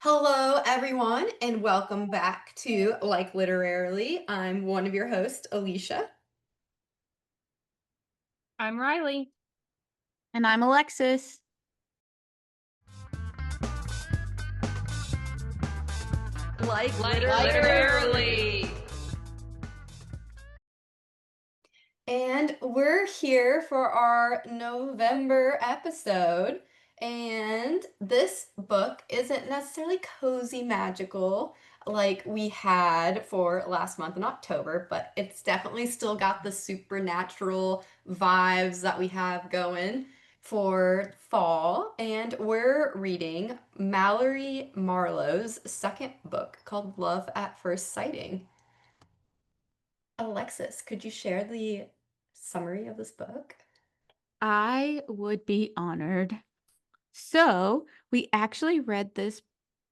Hello, everyone, and welcome back to Like Literarily. I'm one of your hosts, Alicia. I'm Riley. And I'm Alexis. Like Like Literarily. literally. And we're here for our November episode. And this book isn't necessarily cozy magical like we had for last month in October, but it's definitely still got the supernatural vibes that we have going for fall. And we're reading Mallory Marlowe's second book called Love at First Sighting. Alexis, could you share the summary of this book? I would be honored. So, we actually read this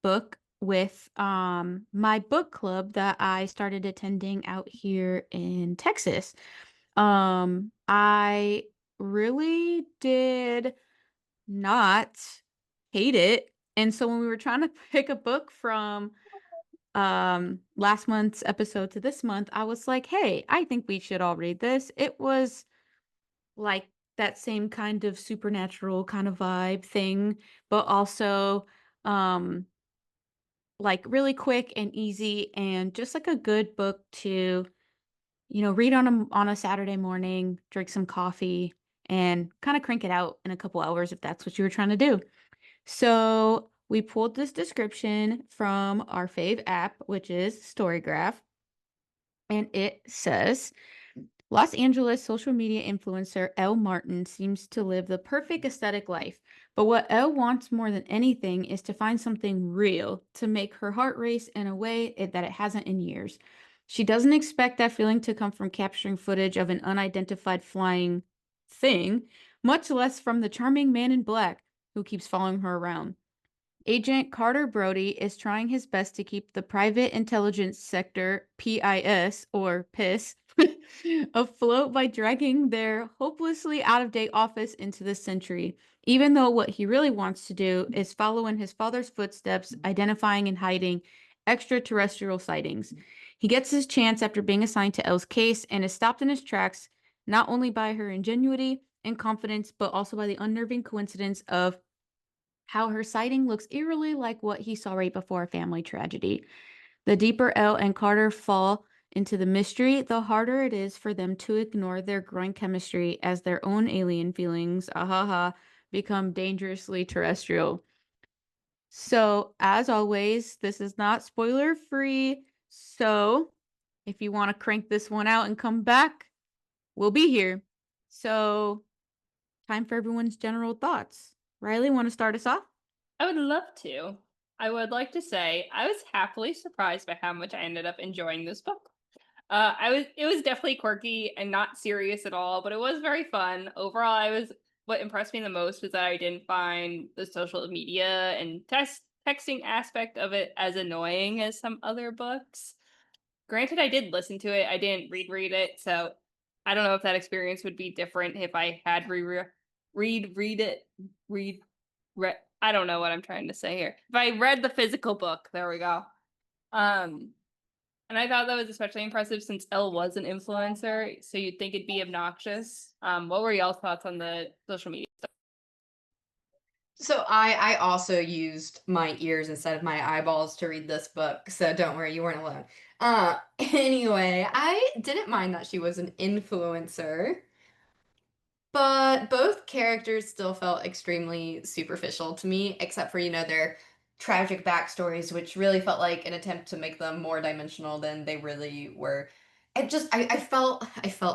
book with my book club that I started attending out here in Texas. I really did not hate it. And so when we were trying to pick a book from last month's episode to this month, I was like, "Hey, I think we should all read this." It was like that same kind of supernatural kind of vibe thing, but also um like really quick and easy and just like a good book to, read on a Saturday morning, drink some coffee and kind of crank it out in a couple hours if that's what you were trying to do. So, we pulled this description from our fave app, which is Storygraph, and it says Los Angeles social media influencer Elle Martin seems to live the perfect aesthetic life, but what Elle wants more than anything is to find something real to make her heart race in a way that it hasn't in years. She doesn't expect that feeling to come from capturing footage of an unidentified flying thing, much less from the charming man in black who keeps following her around. Agent Carter Brody is trying his best to keep the private intelligence sector, PIS or PIS, afloat by dragging their hopelessly out of date office into this century, even though what he really wants to do is follow in his father's footsteps, identifying and hiding extraterrestrial sightings. He gets his chance after being assigned to Elle's case and is stopped in his tracks, not only by her ingenuity and confidence, but also by the unnerving coincidence of how her sighting looks eerily like what he saw right before a family tragedy. The deeper Elle and Carter fall into the mystery, the harder it is for them to ignore their growing chemistry as their own alien feelings, ahaha, become dangerously terrestrial. So, as always, this is not spoiler free. So, if you want to crank this one out and come back, we'll be here. So, time for everyone's general thoughts. Riley, want to start us off? I would love to. I would like to say I was happily surprised by how much I ended up enjoying this book. It was definitely quirky and not serious at all, but it was very fun. Overall, I was what impressed me the most was that I didn't find the social media and texting aspect of it as annoying as some other books. Granted, I did listen to it. I didn't read it, so I don't know if that experience would be different if I had read it read read. I don't know what I'm trying to say here. If I read the physical book, there we go. Um, and I thought that was especially impressive since Elle was an influencer, so you'd think it'd be obnoxious. What were y'all's thoughts on the social media stuff? So I also used my ears instead of my eyeballs to read this book, so don't worry, you weren't alone. Anyway, I didn't mind that she was an influencer. But both characters still felt extremely superficial to me, except for, their tragic backstories, which really felt like an attempt to make them more dimensional than they really were. I felt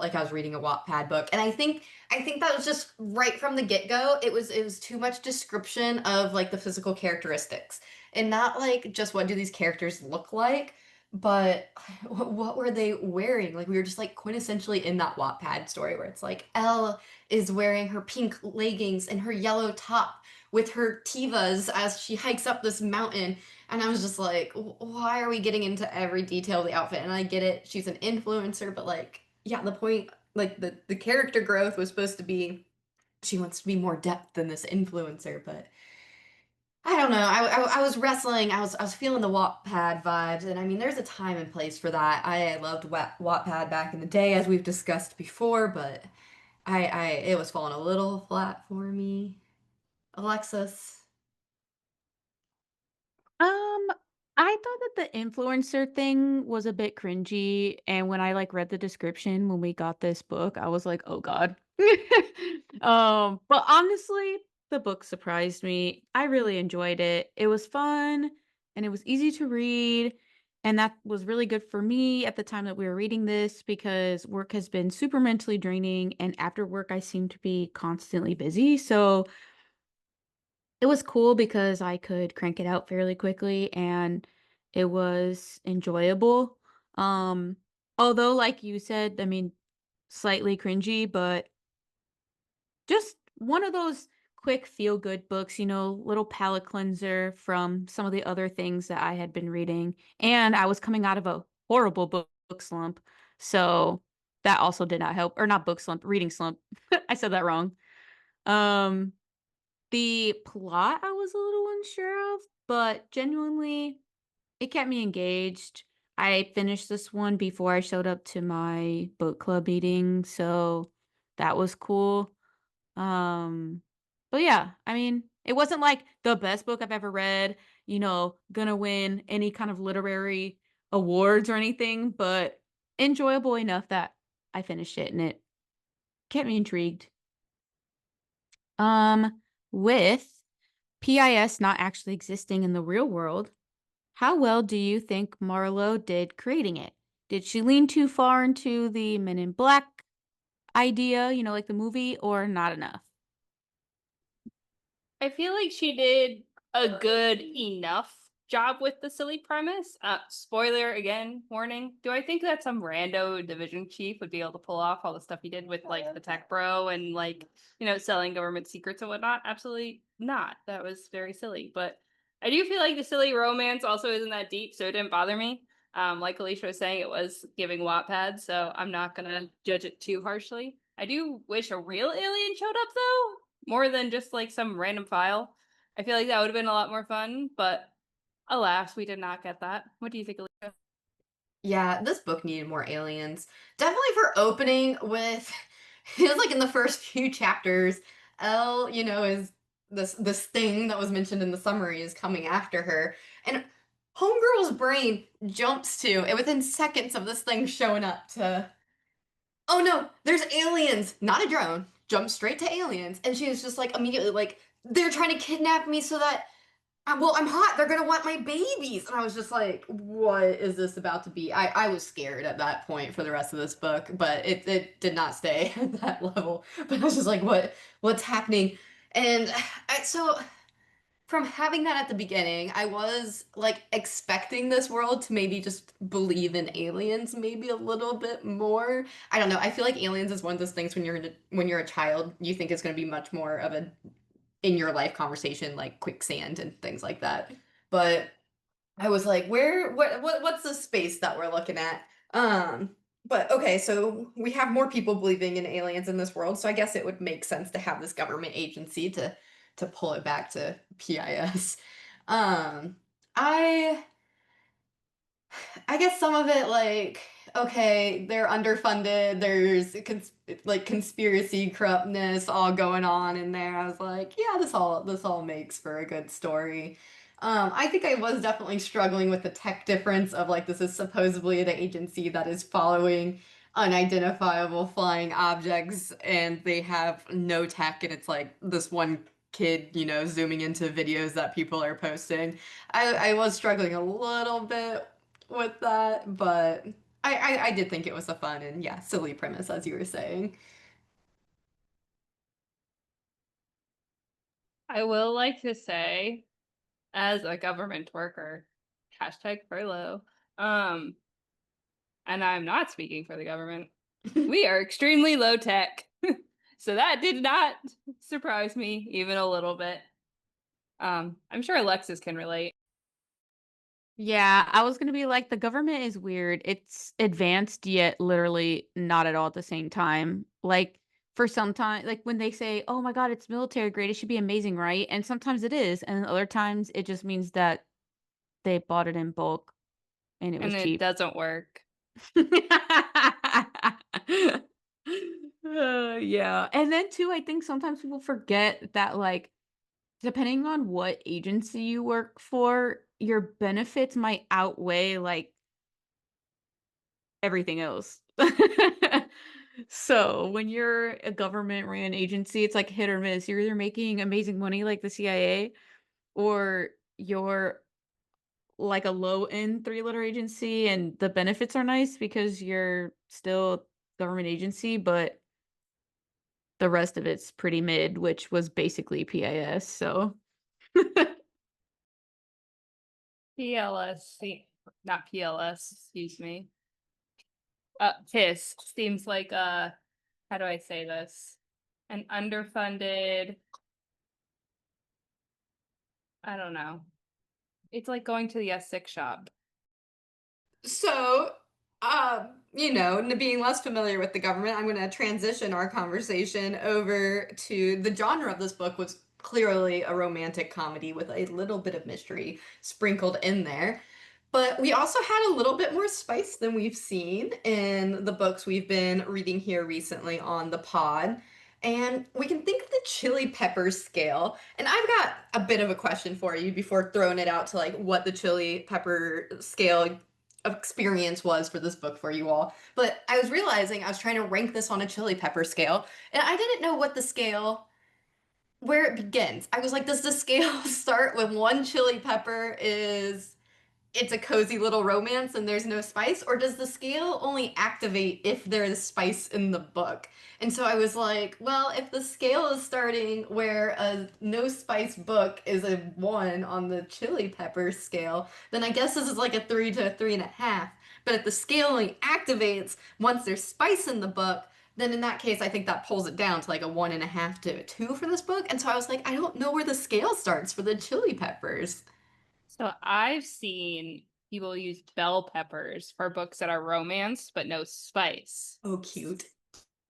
like I was reading a Wattpad book, and I think that was just right from the get-go. It was too much description of like the physical characteristics and not like just what do these characters look like, but what were they wearing? Like we were just like quintessentially in that Wattpad story where it's like Elle is wearing her pink leggings and her yellow top with her tivas as she hikes up this mountain. And I was just like, why are we getting into every detail of the outfit? And I get it, she's an influencer, but like, yeah, the point, like the character growth was supposed to be she wants to be more depth than this influencer, but I don't know. I was wrestling. I was feeling the Wattpad vibes, and I mean, there's a time and place for that. I loved Wattpad back in the day, as we've discussed before, but I it was falling a little flat for me. Alexis. Um, I thought that the influencer thing was a bit cringy, and when I like read the description when we got this book, I was like, "Oh God." But honestly, the book surprised me. I really enjoyed it. It was fun and it was easy to read, and that was really good for me at the time that we were reading this because work has been super mentally draining, and after work I seem to be constantly busy. So it was cool because I could crank it out fairly quickly and it was enjoyable. Um, Although, like you said, I mean, slightly cringy, but just one of those quick feel good books, little palate cleanser from some of the other things that I had been reading. And I was coming out of a horrible book slump. So that also did not help. Or not book slump, reading slump. I said that wrong. Um, the plot I was a little unsure of, but genuinely, it kept me engaged. I finished this one before I showed up to my book club meeting, so that was cool. Um, but yeah, I mean, it wasn't like the best book I've ever read, gonna win any kind of literary awards or anything, but enjoyable enough that I finished it and it kept me intrigued. Um, with PIS not actually existing in the real world, how well do you think Marlowe did creating it? Did she lean too far into the Men in Black idea, like the movie, or not enough? I feel like she did a good enough job with the silly premise. Spoiler again, warning. Do I think that some rando division chief would be able to pull off all the stuff he did with like the tech bro and like, selling government secrets and whatnot? Absolutely not. That was very silly. But I do feel like the silly romance also isn't that deep, so it didn't bother me. Like Alicia was saying, it was giving Wattpad, so I'm not gonna judge it too harshly. I do wish a real alien showed up though, more than just like some random file. I feel like that would have been a lot more fun, but alas, we did not get that. What do you think, Alicia? Yeah, this book needed more aliens. Definitely for opening with it was like in the first few chapters, Elle, is this thing that was mentioned in the summary is coming after her. And Homegirl's brain jumps to, and within seconds of this thing showing up to, oh no, there's aliens, not a drone. Jump straight to aliens. And she was just like immediately like, they're trying to kidnap me so that well, I'm hot. They're gonna want my babies. And I was just like, what is this about to be? I was scared at that point for the rest of this book, but it did not stay at that level. But I was just like, what's happening? And so from having that at the beginning, I was like expecting this world to maybe just believe in aliens maybe a little bit more. I don't know. I feel like aliens is one of those things when you're a child, you think it's going to be much more of a in your life conversation like quicksand and things like that. But I was like, what's the space that we're looking at? But okay, so we have more people believing in aliens in this world, so I guess it would make sense to have this government agency to pull it back to PIS. Um, I I guess some of it, like, okay, they're underfunded. There's like conspiracy corruptness all going on in there. I was like, yeah, this all makes for a good story. I think I was definitely struggling with the tech difference of like this is supposedly an agency that is following unidentifiable flying objects, and they have no tech, and it's like this one kid, zooming into videos that people are posting. I was struggling a little bit with that, but I did think it was a fun and yeah, silly premise as you were saying. I will like to say, as a government worker, hashtag furlough, um, and I'm not speaking for the government, we are extremely low tech. So that did not surprise me even a little bit. I'm sure Alexis can relate. Yeah, I was gonna be like, the government is weird. It's advanced yet literally not at all at the same time. Like for sometimes, like when they say, "Oh my God, it's military grade, it should be amazing, right?" And sometimes it is, and other times it just means that they bought it in bulk and it was And it cheap. doesn't work. Yeah. And then too, I think sometimes people forget that like depending on what agency you work for, your benefits might outweigh like everything else. So when you're a government ran agency, it's like hit or miss. You're either making amazing money like the CIA, or you're like a low end three-letter agency and the benefits are nice because you're still government agency, but the rest of it's pretty mid, which was basically PIS. So Not PLS, excuse me. TIS seems like how do I say this? An underfunded, I don't know. It's like going to the S6 shop. So, being less familiar with the government, I'm going to transition our conversation over to the genre of this book was clearly a romantic comedy with a little bit of mystery sprinkled in there. But we also had a little bit more spice than we've seen in the books we've been reading here recently on the pod. And we can think of the chili pepper scale. And I've got a bit of a question for you before throwing it out to like what the chili pepper scale experience was for this book for you all. But I was realizing I was trying to rank this on a chili pepper scale, and I didn't know what the scale where it begins. I was like, does the scale start when one chili pepper is it's a cozy little romance and there's no spice, or does the scale only activate if there is spice in the book? And so I was like, well, if the scale is starting where a no spice book is a 1 on the chili pepper scale, then I guess this is like a 3 to a 3.5. But if the scale only activates once there's spice in the book, then in that case, I think that pulls it down to like a 1.5 to a 2 for this book. And so I was like, I don't know where the scale starts for the chili peppers. So I've seen people use bell peppers for books that are romance but no spice. Oh, cute.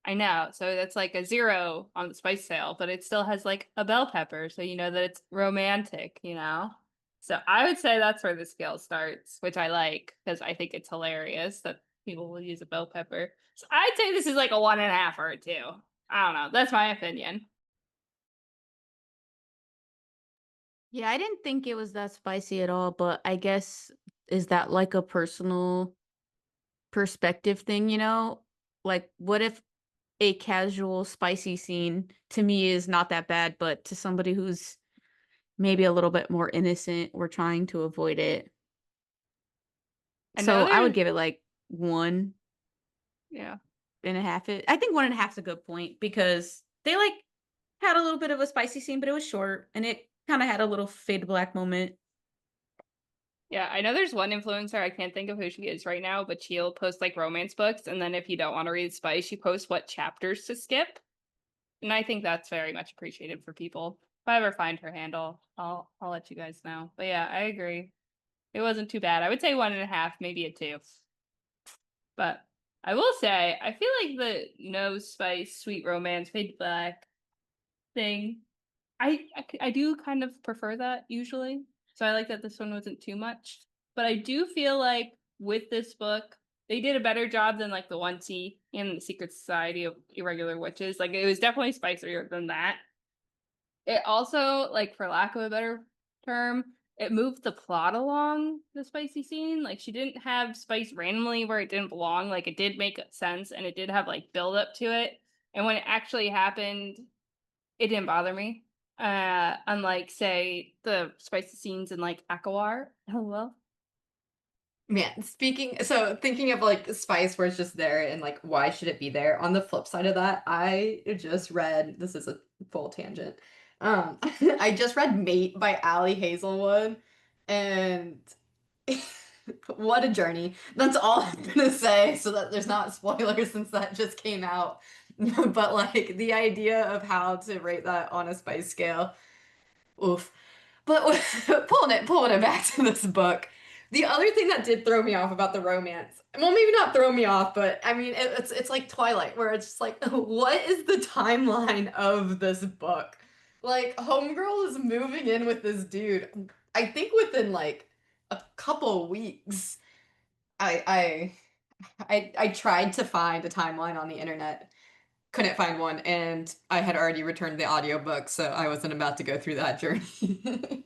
I know. So that's like a 0 on the spice scale, but it still has like a bell pepper, so you know that it's romantic. So I would say that's where the scale starts, which I like because I think it's hilarious that people will use a bell pepper. So I'd say this is like a 1.5 or a 2. I don't know. That's my opinion. yeah, I didn't think it was that spicy at all, but I guess is that like a personal perspective thing, you know? Like what if a casual spicy scene to me is not that bad, but to somebody who's maybe a little bit more innocent, we're trying to avoid it. I know So I would there's give it like yeah. 1.5. I think 1.5 is a good point because they like had a little bit of a spicy scene, but it was short and it kind of had a little fade to black moment. Yeah, I know there's one influencer, I can't think of who she is right now, but she'll post like romance books, and then if you don't want to read spice, she posts what chapters to skip. And I think that's very much appreciated for people. If I ever find her handle, I'll let you guys know. But yeah, I agree. It wasn't too bad. I would say 1.5, maybe a 2. But I will say, I feel like the no spice, sweet romance, fade to black thing. I do kind of prefer that usually. So I like that this one wasn't too much. But I do feel like with this book, they did a better job than like the 1C and the Secret Society of Irregular Witches. Like it was definitely spicier than that. It also, like for lack of a better term, it moved the plot along the spicy scene. Like she didn't have spice randomly where it didn't belong. Like it did make sense and it did have like build up to it. And when it actually happened, it didn't bother me. Unlike say the spicy scenes in like Akawar. Oh well. Man, thinking of like spice where it's just there and like why should it be there? On the flip side of that, I just read this is a full tangent. I just read Mate by Ali Hazelwood and what a journey. That's all I'm gonna say so that there's not spoilers since that just came out. But like the idea of how to rate that on a spice scale, oof. But pulling it back to this book. The other thing that did throw me off about the romance, well, maybe not throw me off, but I mean, it's like Twilight, where it's just like, what is the timeline of this book? Like, Homegirl is moving in with this dude, I think within like a couple weeks. I I tried to find a timeline on the internet, couldn't find one, and I had already returned the audiobook, so I wasn't about to go through that journey.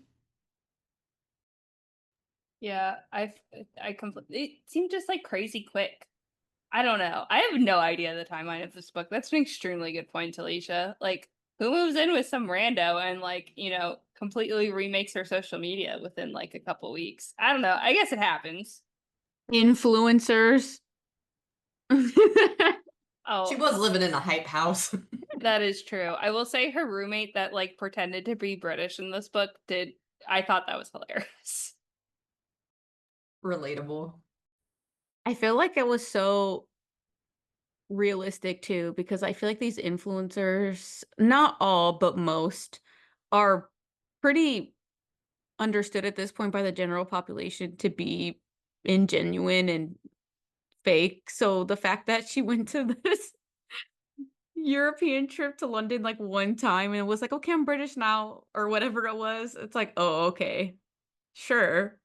Yeah, I completely. It seemed just like crazy quick. I don't know. I have no idea the timeline of this book. That's an extremely good point, Alicia. Like, who moves in with some rando and like, completely remakes her social media within like a couple weeks? I don't know. I guess it happens. Influencers. She Oh, was living in a hype house. that is true. I will say her roommate that like pretended to be British in this book did. I thought that was hilarious. Relatable. I feel like it was so realistic too, because I feel like these influencers, not all, but most, are pretty understood at this point by the general population to be ingenuine and fake. So the fact that she went to this European trip to London like one time and it was like, okay, I'm British now, or whatever it was, it's like, oh, okay, sure.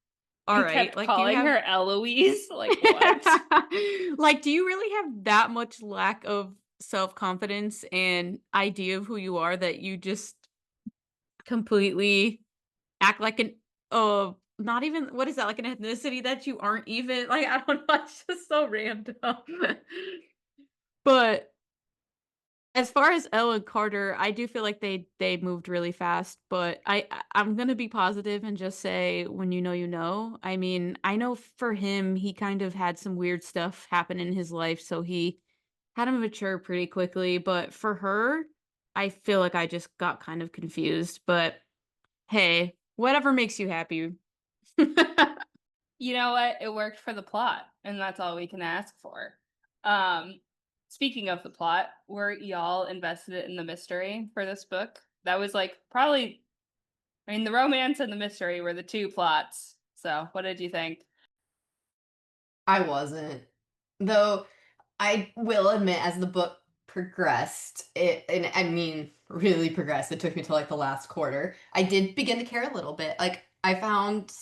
All And right. kept Like, do you calling have her Eloise. Like, what? like, do you really have that much lack of self-confidence and idea of who you are that you just completely act like an not even what is that, like an ethnicity that you aren't even like, I don't know, it's just so random. But as far as Elle and Carter, I do feel like they moved really fast, but I'm gonna be positive and just say when you know, you know. I mean, I know for him, he kind of had some weird stuff happen in his life, so he had to mature pretty quickly. But for her, I feel like I just got kind of confused. But hey, whatever makes you happy. You know what? It worked for the plot, and that's all we can ask for. Um, Speaking of the plot, were y'all invested in the mystery for this book? That was like probably, I mean, the romance and the mystery were the two plots. So, what did you think? I wasn't. Though I will admit, as the book progressed, and I mean, really progressed, it took me to like the last quarter. I did begin to care a little bit. Like, I found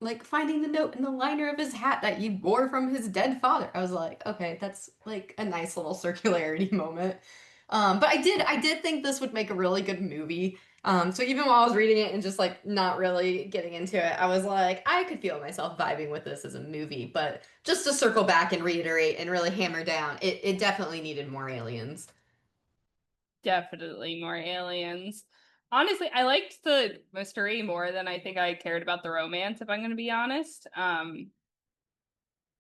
like finding the note in the liner of his hat that he wore from his dead father. I was like, okay, that's like a nice little circularity moment. But I did think this would make a really good movie. So even while I was reading it and just like not really getting into it, I was like, I could feel myself vibing with this as a movie. But just to circle back and reiterate and really hammer down, it definitely needed more aliens. Definitely more aliens. Honestly, I liked the mystery more than I think I cared about the romance, if I'm going to be honest.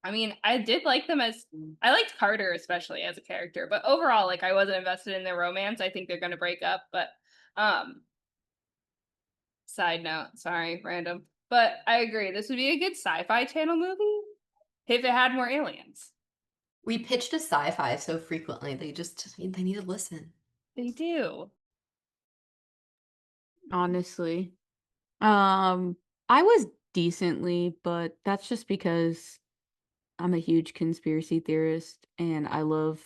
I mean, I did like them as I liked Carter especially as a character, but overall, like I wasn't invested in their romance. I think they're gonna break up, but um side note, sorry, random. But I agree, this would be a good sci-fi channel movie if it had more aliens. We pitched a sci-fi so frequently, they need to listen. They do. Honestly. Um, I was decently, but that's just because I'm a huge conspiracy theorist and I love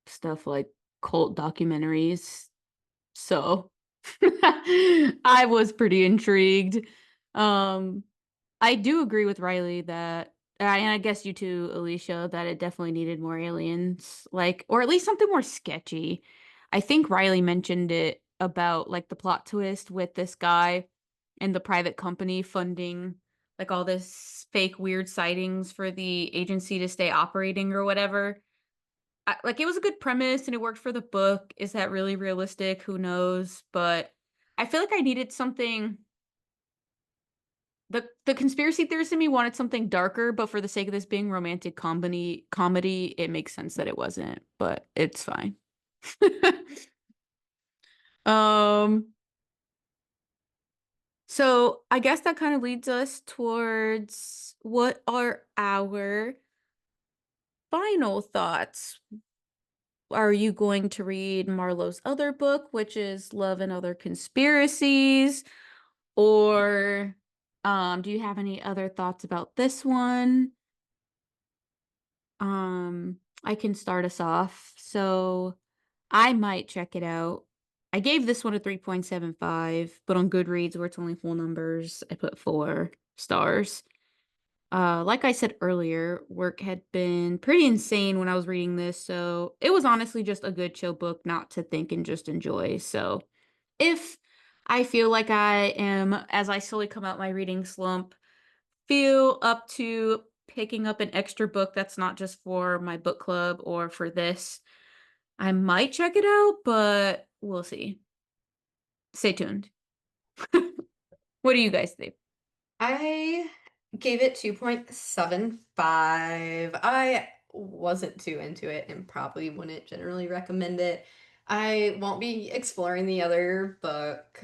stuff like cult documentaries. So I was pretty intrigued. Um, I do agree with Riley that, and I guess you too, Alicia, that it definitely needed more aliens, like, or at least something more sketchy. I think Riley mentioned it about like the plot twist with this guy and the private company funding like all this fake weird sightings for the agency to stay operating or whatever. Like it was a good premise and it worked for the book. Is that really realistic? Who knows? But I feel like I needed something. The conspiracy theorist in me wanted something darker, but for the sake of this being romantic comedy, it makes sense that it wasn't, but it's fine. um, so I guess that kind of leads us towards what are our final thoughts. Are you going to read Marlowe's other book, which is Love and Other Conspiracies, or Do you have any other thoughts about this one? I can start us off. So I might check it out. I gave this one a 3.75, but on Goodreads, where it's only full numbers, I put 4 stars. Like I said earlier, work had been pretty insane when I was reading this, so it was honestly just a good chill book not to think and just enjoy. So if I feel like I am, as I slowly come out my reading slump, feel up to picking up an extra book that's not just for my book club or for this, I might check it out, but we'll see. Stay tuned. What do you guys think? I gave it 2.75. I wasn't too into it and probably wouldn't generally recommend it. I won't be exploring the other book.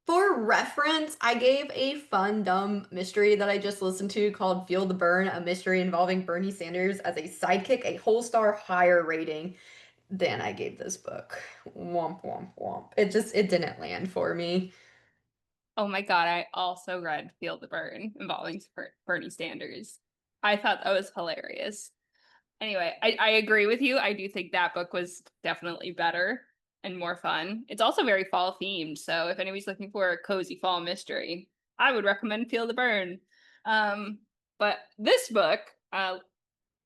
For reference, I gave a fun, dumb mystery that I just listened to called Feel the Burn, a mystery involving Bernie Sanders as a sidekick, a whole star higher rating than I gave this book. Womp, womp, womp. It didn't land for me. Oh my god, I also read Feel the Burn involving Bernie Sanders. I thought that was hilarious. Anyway, I agree with you. I do think that book was definitely better and more fun. It's also very fall themed, so if anybody's looking for a cozy fall mystery, I would recommend Feel the Burn. Um, but this book,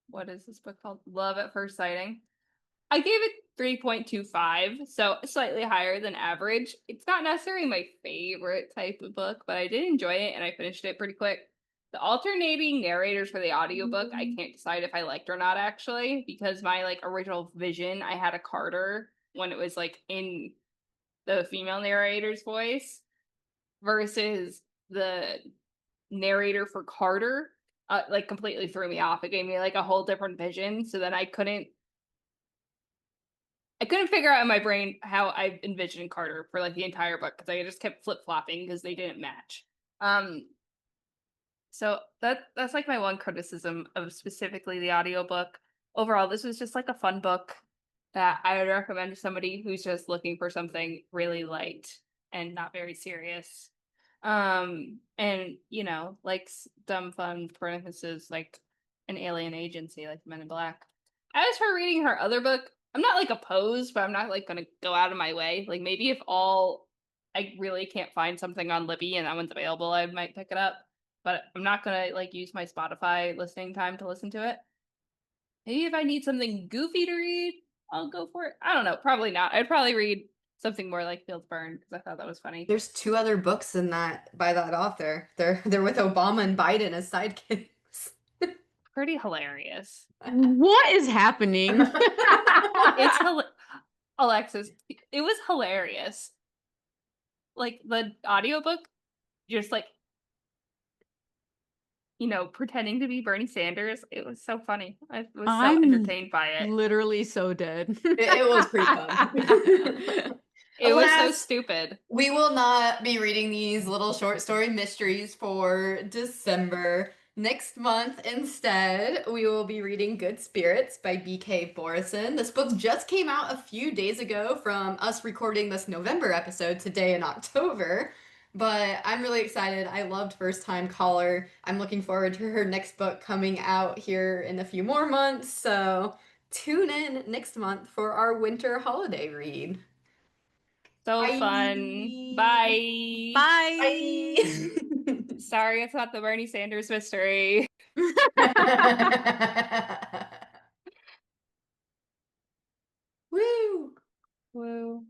what is this book called? Love at First Sighting. I gave it 3.25, so slightly higher than average. It's not necessarily my favorite type of book, but I did enjoy it and I finished it pretty quick. The alternating narrators for the audiobook, I can't decide if I liked or not actually, because my like original vision, I had a Carter when it was like in the female narrator's voice versus the narrator for Carter like completely threw me off. It gave me like a whole different vision, so then I couldn't figure out in my brain how I envisioned Carter for like the entire book because I just kept flip flopping because they didn't match. Um, so that's like my one criticism of specifically the audiobook. Overall, this was just like a fun book that I would recommend to somebody who's just looking for something really light and not very serious. And like dumb fun parentheses like an alien agency like Men in Black. As for reading her other book, I'm not like opposed, but I'm not like gonna go out of my way. Like maybe if all I really can't find something on Libby and that one's available, I might pick it up. But I'm not gonna like use my Spotify listening time to listen to it. Maybe if I need something goofy to read, I'll go for it. I don't know. Probably not. I'd probably read something more like Fields Burn because I thought that was funny. There's two other books in that by that author. They're with Obama and Biden as sidekicks. Pretty hilarious. What is happening? It's Alexis. It was hilarious. Like the audiobook, just like pretending to be Bernie Sanders. It was so funny. I was so I'm entertained by it. literally so dead. It was pretty fun. It was so Alas, stupid. we will not be reading these little short story mysteries for December. Next month, instead, we will be reading Good Spirits by B.K. Borison. This book just came out a few days ago from us recording this November episode today in October. But I'm really excited. I loved First Time Caller. I'm looking forward to her next book coming out here in a few more months. So tune in next month for our winter holiday read. So fun. Bye. Bye. Bye. Sorry, it's not the Bernie Sanders mystery. Woo. Woo.